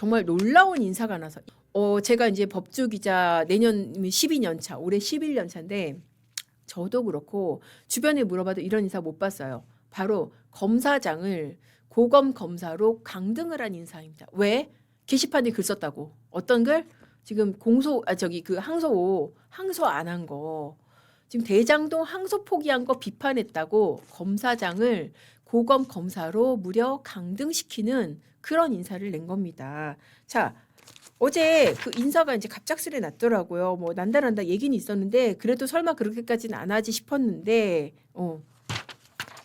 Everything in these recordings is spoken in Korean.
정말 놀라운 인사가 나서 제가 이제 법조기자 내년 12년 차, 올해 11년 차인데 저도 그렇고 주변에 물어봐도 이런 인사 못 봤어요. 바로 검사장을 고검 검사로 강등을 한 인사입니다. 왜? 게시판에 글 썼다고. 어떤 글? 지금 항소 안 한 거. 지금 대장동 항소 포기한 거 비판했다고 검사장을 고검 검사로 무려 강등시키는 그런 인사를 낸 겁니다. 자, 어제 그 인사가 이제 갑작스레 났더라고요. 뭐 난다 얘기는 있었는데 그래도 설마 그렇게까지는 안 하지 싶었는데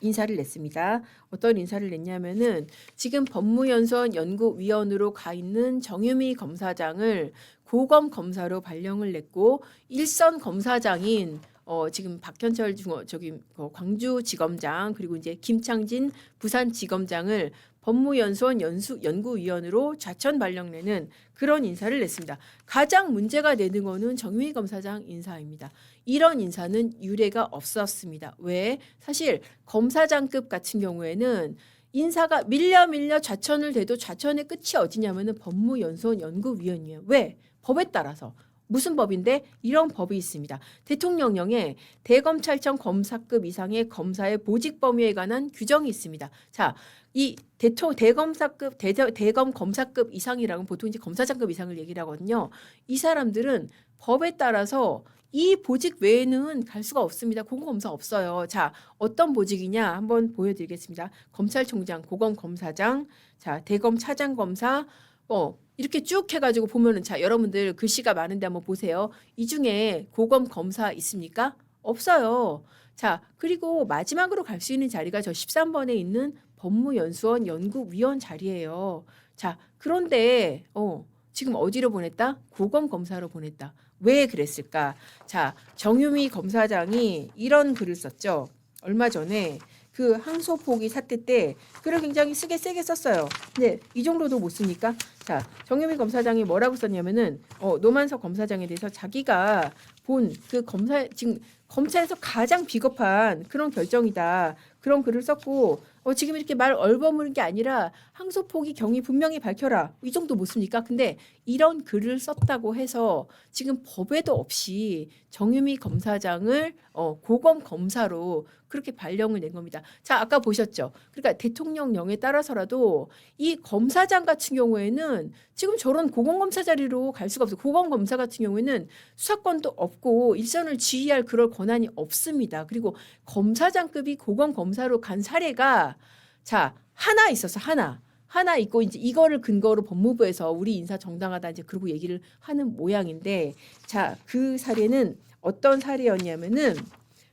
인사를 냈습니다. 어떤 인사를 냈냐면은 지금 법무연수원 연구위원으로 가 있는 정유미 검사장을 고검 검사로 발령을 냈고 일선 검사장인 지금 박현철 광주지검장 그리고 이제 김창진 부산지검장을 법무연수원 연구위원으로 좌천 발령내는 그런 인사를 냈습니다. 가장 문제가 되는 거는 정유미 검사장 인사입니다. 이런 인사는 유례가 없었습니다. 왜? 사실 검사장급 같은 경우에는 인사가 밀려 좌천을 돼도 좌천의 끝이 어디냐면은 법무연수원 연구위원이에요. 왜? 법에 따라서. 무슨 법인데? 이런 법이 있습니다. 대통령령에 대검찰청 검사급 이상의 검사의 보직 범위에 관한 규정이 있습니다. 자, 이 대검 검사급 이상이라고 보통 이제 검사장급 이상을 얘기를 하거든요. 이 사람들은 법에 따라서 이 보직 외에는 갈 수가 없습니다. 고검검사 없어요. 자, 어떤 보직이냐 한번 보여드리겠습니다. 검찰총장, 고검검사장, 자, 대검 차장검사, 이렇게 쭉 해가지고 보면은 자, 여러분들 글씨가 많은데 한번 보세요. 이 중에 고검 검사 있습니까? 없어요. 자, 그리고 마지막으로 갈 수 있는 자리가 저 13번에 있는 법무연수원 연구위원 자리예요. 자, 그런데 지금 어디로 보냈다? 고검 검사로 보냈다. 왜 그랬을까? 자, 정유미 검사장이 이런 글을 썼죠. 얼마 전에 그 항소 포기 사태 때 글을 굉장히 세게 썼어요. 근데 이 정도도 못 쓰니까 자, 정유미 검사장이 뭐라고 썼냐면은 노만석 검사장에 대해서 자기가 본 그 지금 검찰에서 가장 비겁한 그런 결정이다. 그런 글을 썼고 지금 이렇게 말 얼버무는 게 아니라 항소 포기 경위 분명히 밝혀라. 이 정도 못 씁니까? 근데 이런 글을 썼다고 해서 지금 법에도 없이 정유미 검사장을 고검 검사로 그렇게 발령을 낸 겁니다. 자, 아까 보셨죠? 그러니까 대통령령에 따라서라도 이 검사장 같은 경우에는 지금 저런 고검 검사 자리로 갈 수가 없어요. 고검 검사 같은 경우에는 수사권도 없고 일선을 지휘할 그럴 권한이 없습니다. 그리고 검사장급이 고검 검사로 간 사례가 자, 하나 있어서 하나 있고 이제 이거를 근거로 법무부에서 우리 인사 정당하다 이제 그러고 얘기를 하는 모양인데 자, 그 사례는 어떤 사례였냐면은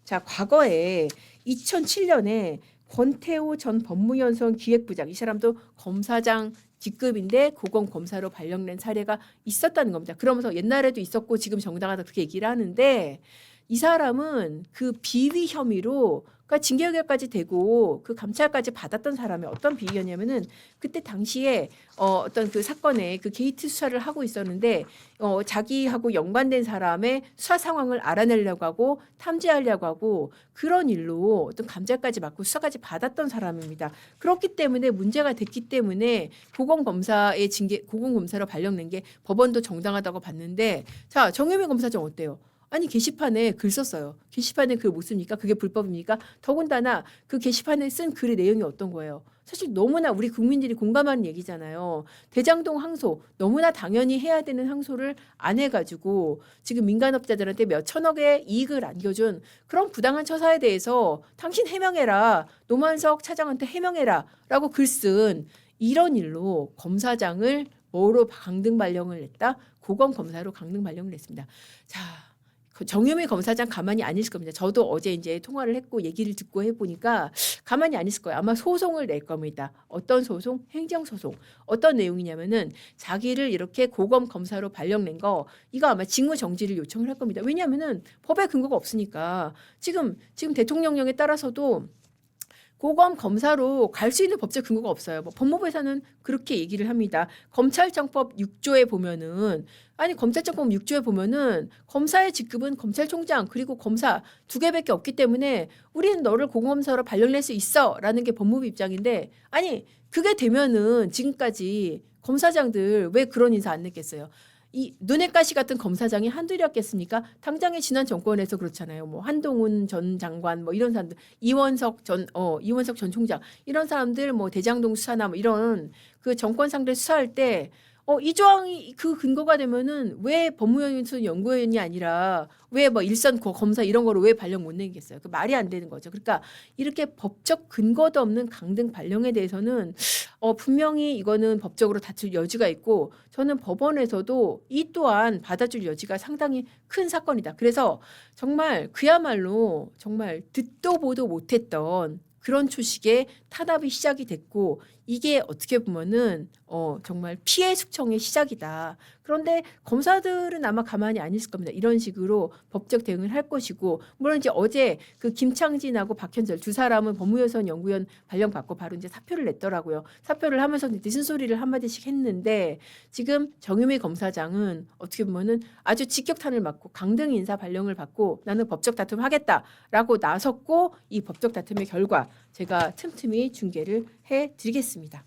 자, 과거에 2007년에 권태호 전 법무연수원 기획부장 이 사람도 검사장 직급인데 고검 검사로 발령낸 사례가 있었다는 겁니다. 그러면서 옛날에도 있었고 지금 정당하다 그렇게 얘기를 하는데 이 사람은 그 비위 혐의로 그러니까 징계의결까지 되고 그 감찰까지 받았던 사람이 어떤 비위였냐면은 그때 당시에 어떤 그 사건에 그 게이트 수사를 하고 있었는데 자기하고 연관된 사람의 수사 상황을 알아내려고 하고 탐지하려고 하고 그런 일로 어떤 감찰까지 받고 수사까지 받았던 사람입니다. 그렇기 때문에 문제가 됐기 때문에 고검 검사로 발령낸 게 법원도 정당하다고 봤는데 자, 정유미 검사장 어때요? 아니 게시판에 글 썼어요. 게시판에 글 못 씁니까? 그게 불법입니까? 더군다나 그 게시판에 쓴 글의 내용이 어떤 거예요? 사실 너무나 우리 국민들이 공감하는 얘기잖아요. 대장동 항소 너무나 당연히 해야 되는 항소를 안 해가지고 지금 민간업자들한테 몇 천억의 이익을 안겨준 그런 부당한 처사에 대해서 당신 해명해라. 노만석 차장한테 해명해라. 라고 글 쓴 이런 일로 검사장을 뭐로 강등 발령을 냈다? 고검 검사로 강등 발령을 냈습니다. 자, 정유미 검사장 가만히 안 있을 겁니다. 저도 어제 이제 통화를 했고 얘기를 듣고 해보니까 가만히 안 있을 거예요. 아마 소송을 낼 겁니다. 어떤 소송? 행정소송. 어떤 내용이냐면은 자기를 이렇게 고검 검사로 발령낸 거 이거 아마 직무정지를 요청을 할 겁니다. 왜냐하면은 법에 근거가 없으니까 지금 대통령령에 따라서도 고검 검사로 갈 수 있는 법적 근거가 없어요. 법무부에서는 그렇게 얘기를 합니다. 검찰청법 6조에 보면은 검찰청법 6조에 보면은 검사의 직급은 검찰총장 그리고 검사 두 개밖에 없기 때문에 우리는 너를 고검사로 발령낼 수 있어라는 게 법무부 입장인데 그게 되면은 지금까지 검사장들 왜 그런 인사 안 냈겠어요? 이 눈엣 가시 같은 검사장이 한둘이었겠습니까? 당장에 지난 정권에서 그렇잖아요. 뭐 한동훈 전 장관 뭐 이런 사람들, 이원석 전 총장 이런 사람들 뭐 대장동 수사나 뭐 이런 그 정권 상대 수사할 때 이 조항이 그 근거가 되면은 왜 법무연수 연구원이 아니라 왜 뭐 일선 검사 이런 거를 왜 발령 못 내겠어요? 그 말이 안 되는 거죠. 그러니까 이렇게 법적 근거도 없는 강등 발령에 대해서는 분명히 이거는 법적으로 다툴 여지가 있고 저는 법원에서도 이 또한 받아줄 여지가 상당히 큰 사건이다. 그래서 정말 그야말로 정말 듣도 보도 못했던 그런 초식의 탄압이 시작이 됐고 이게 어떻게 보면은 정말 피해 숙청의 시작이다. 그런데 검사들은 아마 가만히 안 있을 겁니다. 이런 식으로 법적 대응을 할 것이고 물론 이제 어제 그 김창진하고 박현철 두 사람은 법무여선 연구원 발령받고 바로 이제 사표를 냈더라고요. 사표를 하면서 이제 쓴소리를 한마디씩 했는데 지금 정유미 검사장은 어떻게 보면은 아주 직격탄을 맞고 강등 인사 발령을 받고 나는 법적 다툼 하겠다라고 나섰고 이 법적 다툼의 결과 제가 틈틈이 중계를 해드리겠습니다.